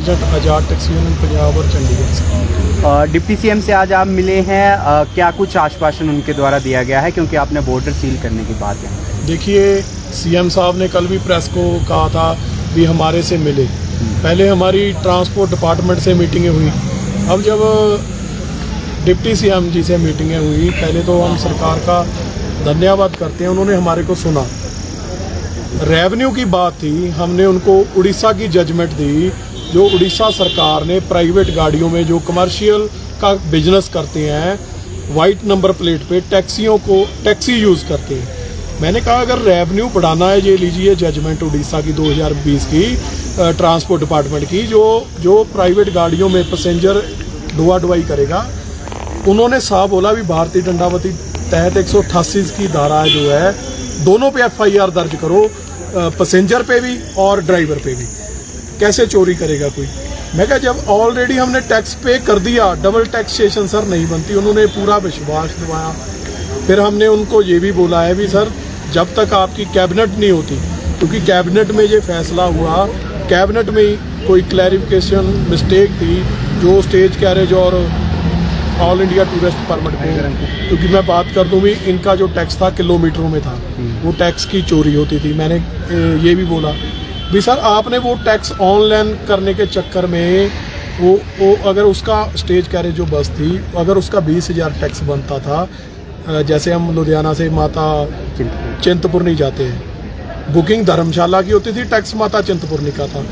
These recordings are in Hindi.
प्रेसिडेंट आज़ाद टैक्सी यूनियन पंजाब और चंडीगढ़ से। डिप्टी सीएम से आज आप मिले हैं, क्या कुछ आश्वासन उनके द्वारा दिया गया है, क्योंकि आपने बॉर्डर सील करने की बात है? देखिए, सीएम साहब ने कल भी प्रेस को कहा था भी हमारे से मिले। पहले हमारी ट्रांसपोर्ट डिपार्टमेंट से मीटिंगें हुई, अब जब डिप्टी सीएम जी से मीटिंगें हुई, पहले तो हम सरकार का धन्यवाद करते हैं, उन्होंने हमारे को सुना। रेवेन्यू की बात थी, हमने उनको उड़ीसा की जजमेंट दी, जो उड़ीसा सरकार ने प्राइवेट गाड़ियों में जो कमर्शियल का बिजनेस करते हैं, वाइट नंबर प्लेट पे टैक्सियों को टैक्सी यूज़ करते हैं। मैंने कहा अगर रेवेन्यू बढ़ाना है, ये लीजिए जजमेंट उड़ीसा की 2020 की ट्रांसपोर्ट डिपार्टमेंट की, जो प्राइवेट गाड़ियों में पैसेंजर ढोआ ढुआई करेगा। उन्होंने साफ बोला भी भारतीय दंडावती तहत 188 की धारा जो है, दोनों पे FIR दर्ज करो, पैसेंजर पे भी और ड्राइवर पे भी। कैसे चोरी करेगा कोई? मैं कहा जब ऑलरेडी हमने टैक्स पे कर दिया, डबल टैक्सेशन सर नहीं बनती। उन्होंने पूरा विश्वास दिलाया। फिर हमने उनको ये भी बोला है भी सर, जब तक आपकी कैबिनेट नहीं होती, क्योंकि कैबिनेट में ये फैसला हुआ, कैबिनेट में ही कोई क्लैरिफिकेशन मिस्टेक थी, जो स्टेज कैरेज और ऑल इंडिया टूरिस्ट परमिट को, क्योंकि मैं बात कर दूँ भी, इनका जो टैक्स था किलोमीटरों में था, वो टैक्स की चोरी होती थी। मैंने ये भी बोला भी सर आपने वो टैक्स ऑनलाइन करने के चक्कर में वो अगर उसका स्टेज कैरेज जो बस थी, अगर उसका 20,000 टैक्स बनता था, जैसे हम लुधियाना से माता चिंतपूर्णी जाते हैं, बुकिंग धर्मशाला की होती थी, टैक्स माता चिंतपूर्णी का था,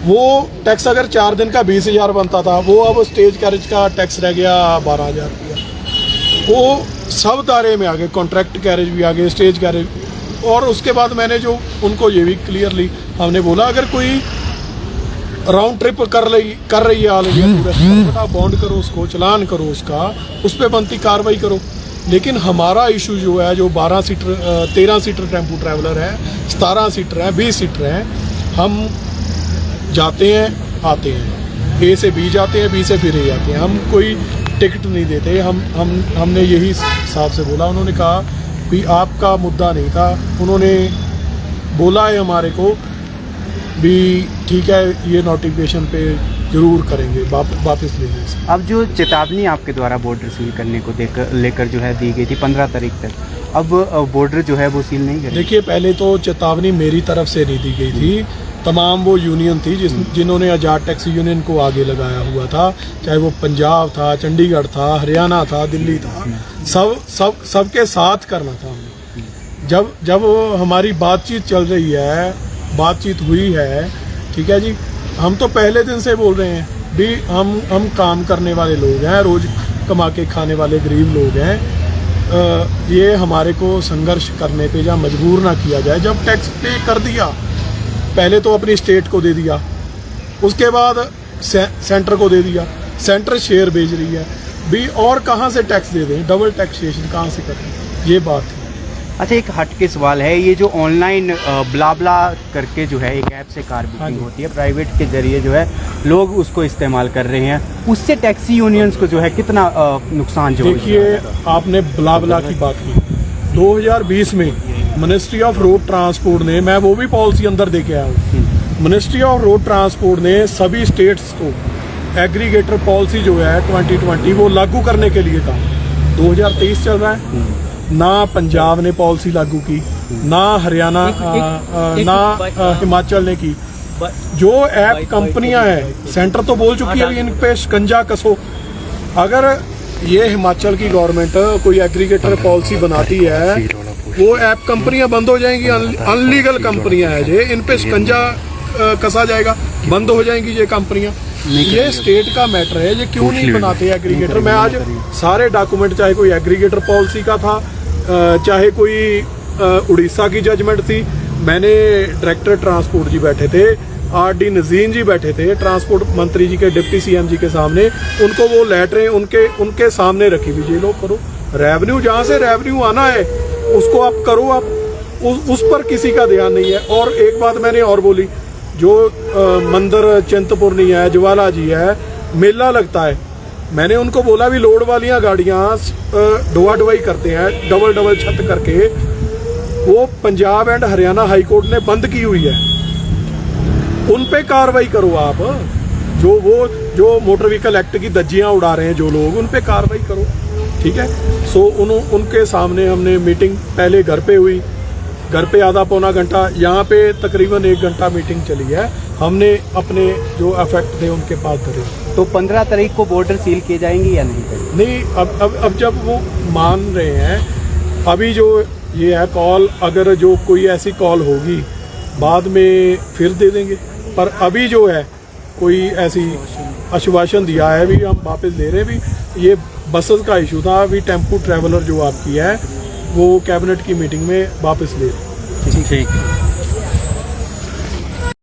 वो टैक्स अगर 4 दिन का 20,000 बनता था, वो अब स्टेज कैरेज का टैक्स रह गया 12,000 रुपया। वो सब दायरे में आ गए, कॉन्ट्रैक्ट कैरेज भी आ गए, स्टेज कैरेज। और उसके बाद मैंने जो उनको ये भी क्लियरली हमने बोला, अगर कोई राउंड ट्रिप कर रही है ऑल इंडिया टूरिस्ट, बॉन्ड करो उसको, चलान करो उसका, उस पर बनती कार्रवाई करो। लेकिन हमारा इशू जो है, जो 12 सीटर 13 सीटर टेम्पो ट्रैवलर है, 17 सीटर हैं, 20 सीटर हैं, हम जाते हैं आते हैं, A से B जाते हैं, B से फिर A आते हैं, हम कोई टिकट नहीं देते। हमने यही साहब से बोला, उन्होंने कहा भी आपका मुद्दा नहीं था। उन्होंने बोला है हमारे को भी ठीक है, ये नोटिफिकेशन पे जरूर करेंगे, वापस ले लेंगे। अब जो चेतावनी आपके द्वारा बॉर्डर सील करने को लेकर जो है दी गई थी 15 तारीख तक, अब बॉर्डर जो है वो सील नहीं करें? देखिए, पहले तो चेतावनी मेरी तरफ से नहीं दी गई थी, तमाम वो यूनियन थी जिन्होंने आज़ाद टैक्सी यूनियन को आगे लगाया हुआ था, चाहे वो पंजाब था, चंडीगढ़ था, हरियाणा था, दिल्ली था, सबके साथ करना था हमने। जब हमारी बातचीत चल रही है, बातचीत हुई है, ठीक है जी, हम तो पहले दिन से बोल रहे हैं भी हम काम करने वाले लोग हैं, रोज़ कमा के खाने वाले गरीब लोग हैं, ये हमारे को संघर्ष करने पे या मजबूर ना किया जाए। जब टैक्स पे कर दिया, पहले तो अपनी स्टेट को दे दिया, उसके बाद सेंटर को दे दिया, सेंटर शेयर भेज रही है भी, और कहाँ से टैक्स दे दें, डबल टैक्सेशन कहाँ से करें, ये बात है। अच्छा, एक हट के सवाल है, ये जो ऑनलाइन ब्ला करके जो है एक ऐप से कार बुकिंग होती है, प्राइवेट के जरिए जो है लोग उसको इस्तेमाल कर रहे हैं, उससे टैक्सी यूनियंस को जो है कितना नुकसान जो? देखिए, आपने ब्ला की बात की, 2020 में मिनिस्ट्री ऑफ रोड ट्रांसपोर्ट ने, मैं वो भी पॉलिसी अंदर दे के आया हूँ, मिनिस्ट्री ऑफ रोड ट्रांसपोर्ट ने सभी स्टेट्स को एग्रीगेटर पॉलिसी जो है 2020 वो लागू करने के लिए कहा। 2023 चल रहा है, ना पंजाब ने पॉलिसी लागू की, ना हरियाणा, ना हिमाचल ने की। जो ऐप कंपनियां हैं, सेंटर तो बोल चुकी है इन पे शिकंजा कसो। अगर ये हिमाचल की गवर्नमेंट कोई एग्रीगेटर पॉलिसी बनाती है, वो ऐप कंपनियां बंद हो जाएंगी, अनलीगल कंपनियां हैं ये, इन पे शिकंजा कसा जाएगा, बंद हो जाएंगी ये कंपनियां। ये स्टेट का मैटर है, ये क्यों नहीं बनाते एग्रीगेटर? मैं आज सारे डॉक्यूमेंट, चाहे कोई एग्रीगेटर पॉलिसी का था, चाहे कोई उड़ीसा की जजमेंट थी, मैंने डायरेक्टर ट्रांसपोर्ट जी बैठे थे, RD नजीन जी बैठे थे, ट्रांसपोर्ट मंत्री जी के, डिप्टी CM जी के सामने, उनको वो लेटरें उनके सामने रखी हुई, ये लोग करो, रेवेन्यू जहाँ से रेवेन्यू आना है उसको आप करो, आप उस पर किसी का ध्यान नहीं है। और एक बात मैंने और बोली, जो मंदिर चिंतपूर्णी है, ज्वाला जी है, मेला लगता है, मैंने उनको बोला भी लोड वालियाँ गाड़ियाँ ढोआ ढुआई करते हैं डबल छत करके, वो Punjab and Haryana high court ने बंद की हुई है, उन पे कार्रवाई करो आप। जो मोटर व्हीकल एक्ट की धज्जियां उड़ा रहे हैं जो लोग, उन पे कार्रवाई करो, ठीक है। सो उनके सामने हमने मीटिंग पहले घर पे हुई, घर पे आधा पौना घंटा, यहाँ पे तकरीबन 1 घंटा मीटिंग चली है। हमने अपने जो अफेक्ट थे उनके पास धरे। तो 15 तारीख को बॉर्डर सील किए जाएंगे या नहीं? नहीं, अब जब वो मान रहे हैं, अभी जो ये है कॉल, अगर जो कोई ऐसी कॉल होगी बाद में फिर दे देंगे, पर अभी जो है कोई ऐसी आश्वासन दिया है, भी हम वापस ले रहे हैं। भी ये बसेस का इशू था, अभी टेम्पू ट्रैवलर जो आपकी है वो कैबिनेट की मीटिंग में वापस ले रहे हैं। ठीक है।